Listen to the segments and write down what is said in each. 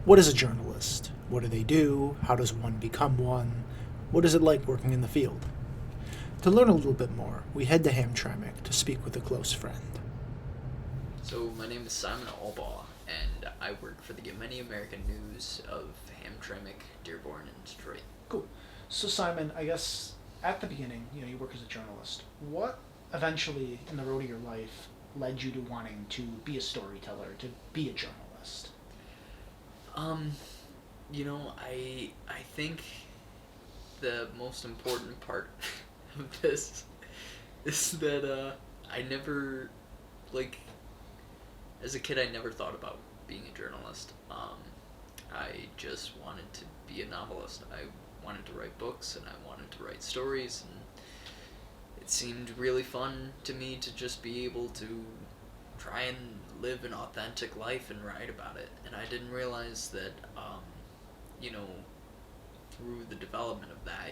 What is a journalist? What do they do? How does one become one? What is it like working in the field? To learn a little bit more, we head to Hamtramck to speak with a close friend. So my name is Simon Albaugh, and I work for the Many American News of Hamtramck, Dearborn, and Detroit. Cool. So Simon, I guess at the beginning, you work as a journalist. What eventually in the road of your life led you to wanting to be a storyteller, to be a journalist? Um, I think the most important part of this is that I never, like, as a kid, I never thought about being a journalist. I just wanted to be a novelist. I wanted to write books and I wanted to write stories, and it seemed really fun to me to just be able to try and live an authentic life and write about it. And I didn't realize that, through the development of that,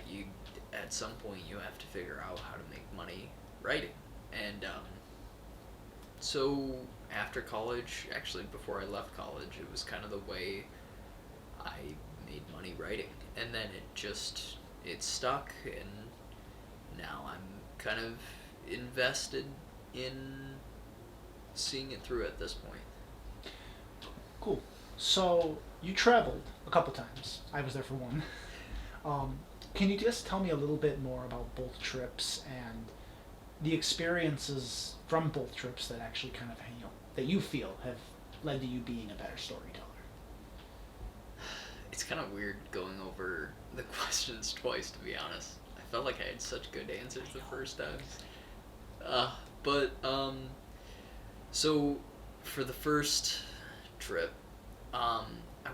at some point you have to figure out how to make money writing. And so after college, actually before I left college, it was kind of the way I made money writing. And then it stuck, and now I'm kind of invested in seeing it through at this point. Cool. So you traveled a couple times. I was there for one. Can you just tell me a little bit more about both trips and the experiences from both trips that actually kind of, that you feel have led to you being a better storyteller? It's kind of weird going over the questions twice, to be honest. I felt like I had such good answers the first time. So for the first trip, I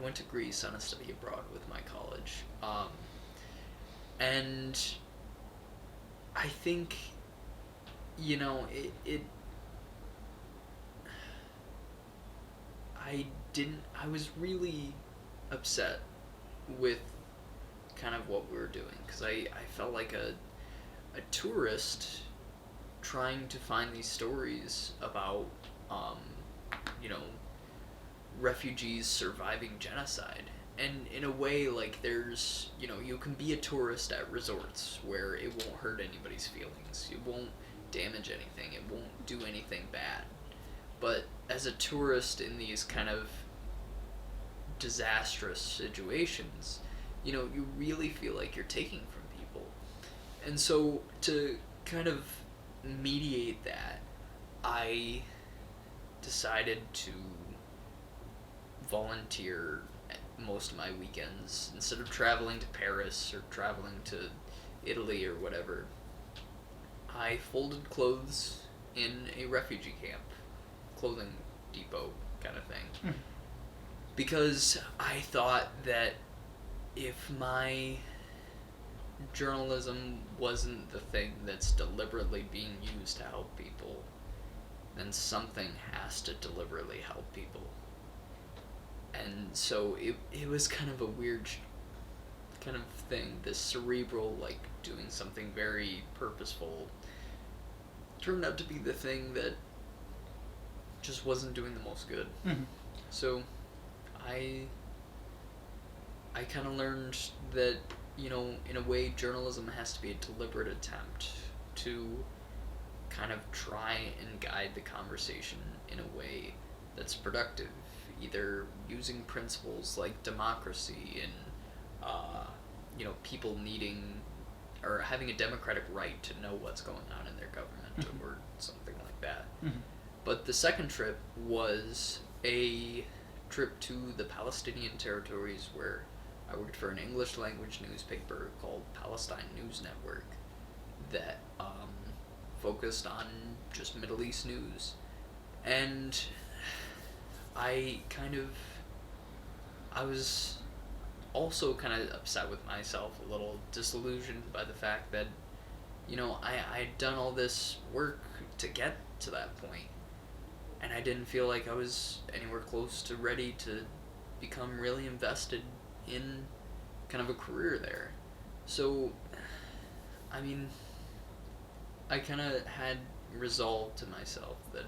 went to Greece on a study abroad with my college. And I think, I was really upset with kind of what we were doing, because I felt like a tourist trying to find these stories about, you know, refugees surviving genocide. And in a way, like, there's, you can be a tourist at resorts where it won't hurt anybody's feelings. It won't damage anything. It won't do anything bad. But as a tourist in these kind of disastrous situations, you really feel like you're taking from people. And so to kind of mediate that, I decided to volunteer most of my weekends. Instead of traveling to Paris or traveling to Italy or whatever, I folded clothes in a refugee camp, clothing depot kind of thing. Because I thought that if my journalism wasn't the thing that's deliberately being used to help people, then something has to deliberately help people. And so it was kind of a weird kind of thing. This cerebral, like, doing something very purposeful turned out to be the thing that just wasn't doing the most good. Mm-hmm. So I kind of learned that, in a way, journalism has to be a deliberate attempt to kind of try and guide the conversation in a way that's productive, either using principles like democracy and, people needing or having a democratic right to know what's going on in their government, Mm-hmm. or something like that. Mm-hmm. But the second trip was a trip to the Palestinian territories, where I worked for an English language newspaper called Palestine News Network that focused on just Middle East news. And I was also kind of upset with myself, a little disillusioned by the fact that, I'd done all this work to get to that point, and I didn't feel like I was anywhere close to ready to become really invested in kind of a career there. So, I kind of had resolved to myself that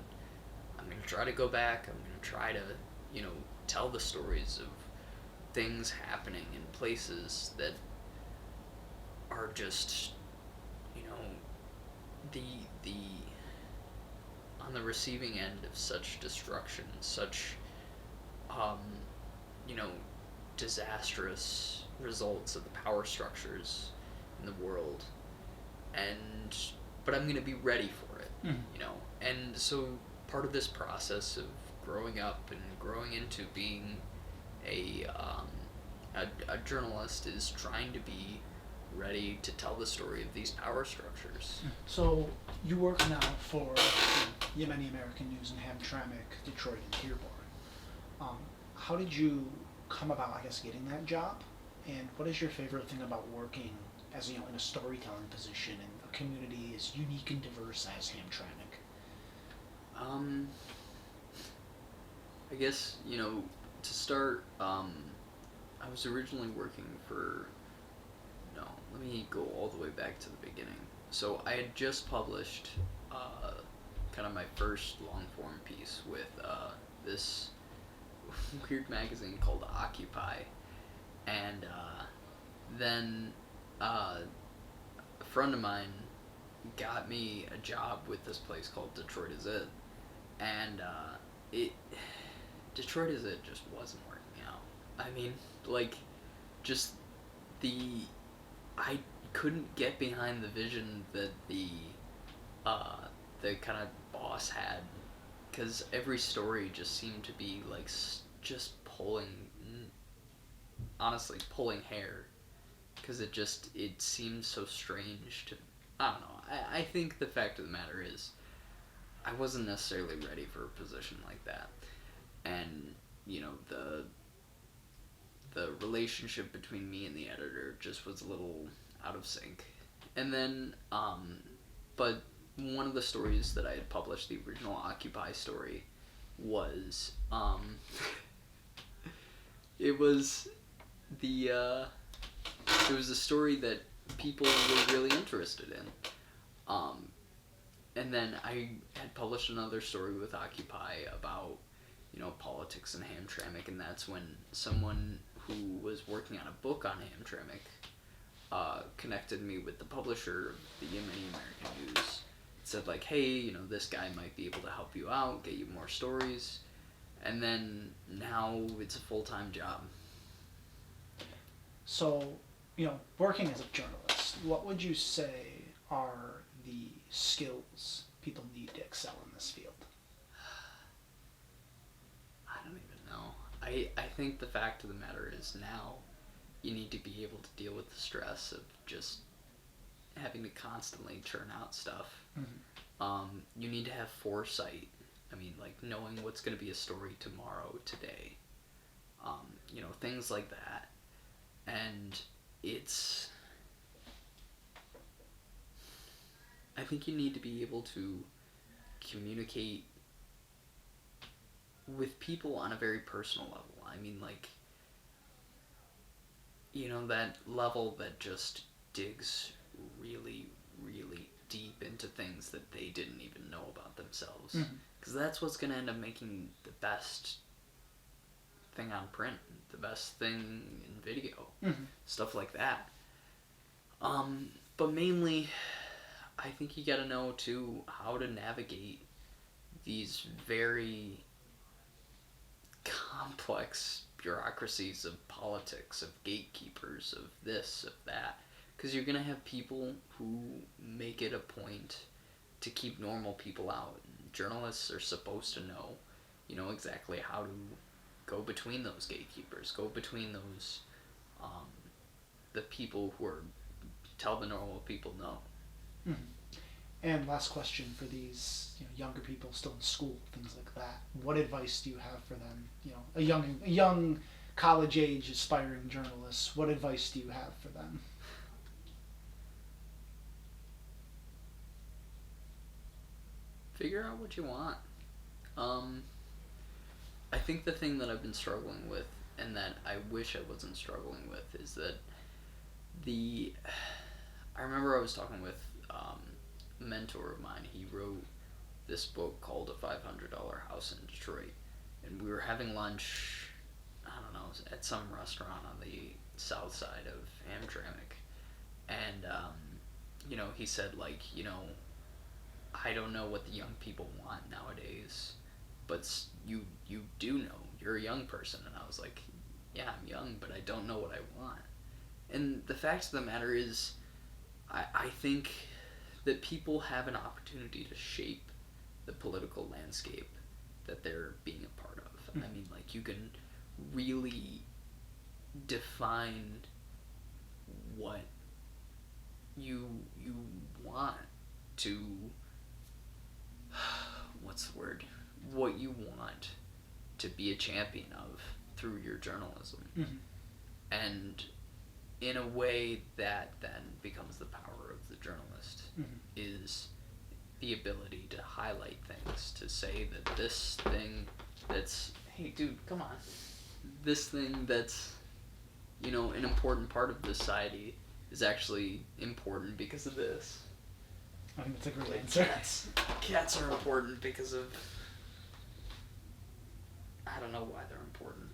I'm going to try to go back, I'm going to try to, tell the stories of things happening in places that are just, you know, the on the receiving end of such destruction, such um, you know, disastrous results of the power structures in the world, and but I'm gonna be ready for it, Mm. you know. And so part of this process of growing up and growing into being a a journalist is trying to be ready to tell the story of these power structures. So you work now for Yemeni American News in Hamtramck, Detroit, and Dearborn. Um, how did you come about, I guess, getting that job? And what is your favorite thing about working as in a storytelling position in a community as unique and diverse as Hamtramck? Um, I guess, to start, I was originally working for. No, let me go all the way back to the beginning. So I had just published kind of my first long form piece with this weird magazine called Occupy. And then a friend of mine got me a job with this place called Detroit Is It. And it Detroit Is It just wasn't working out. I mean, like, just the I couldn't get behind the vision that uh, the kind of boss had, because every story just seemed to be like just honestly pulling hair, because it seemed so strange to. I don't know. I think the fact of the matter is, I wasn't necessarily ready for a position like that, and the relationship between me and the editor just was a little out of sync. And then, but one of the stories that I had published, the original Occupy story, was, it was the, it was a story that people were really interested in. Um, and then I had published another story with Occupy about, politics in Hamtramck, and that's when someone who was working on a book on Hamtramck connected me with the publisher of the Yemeni American News. Said like, hey, this guy might be able to help you out, get you more stories, and then now it's a full-time job. So, working as a journalist, what would you say are the skills people need to excel in this field? I don't even know. I think the fact of the matter is now you need to be able to deal with the stress of just having to constantly churn out stuff. Mm-hmm. You need to have foresight. I mean, like knowing what's going to be a story tomorrow, today. Things like that. And it's. I think you need to be able to communicate with people on a very personal level. I mean, like, that level that just digs really, really deep into things that they didn't even know about themselves. Mm-hmm. Because that's what's going to end up making the best thing on print, the best thing in video, Mm-hmm. stuff like that. But mainly, I think you got to know too how to navigate these very complex bureaucracies of politics, of gatekeepers, of this, of that. Because you're going to have people who make it a point to keep normal people out. And journalists are supposed to know, exactly how to go between those gatekeepers, go between those, the people who are, tell the normal people no. Mm-hmm. And last question for these younger people still in school, things like that. What advice do you have for them? A young college age aspiring journalists. What advice do you have for them? Figure out what you want. I think the thing that I've been struggling with, and that I wish I wasn't struggling with, is that I remember I was talking with a mentor of mine. He wrote this book called A $500 House in Detroit, and we were having lunch I don't know, at some restaurant on the south side of Hamtramck, and he said like, I don't know what the young people want nowadays, but you do know. You're a young person, and I was like, yeah, I'm young, but I don't know what I want. And the fact of the matter is, I think that people have an opportunity to shape the political landscape that they're being a part of. Mm. I mean, like, you can really define what you want to what's the word? What you want to be a champion of through your journalism. Mm-hmm. And in a way that then becomes the power of the journalist, Mm-hmm. is the ability to highlight things, to say that this thing that's, hey dude, come on, this thing that's, an important part of society is actually important because of this. I think that's a great Like answer. cats are important because of, I don't know why they're important.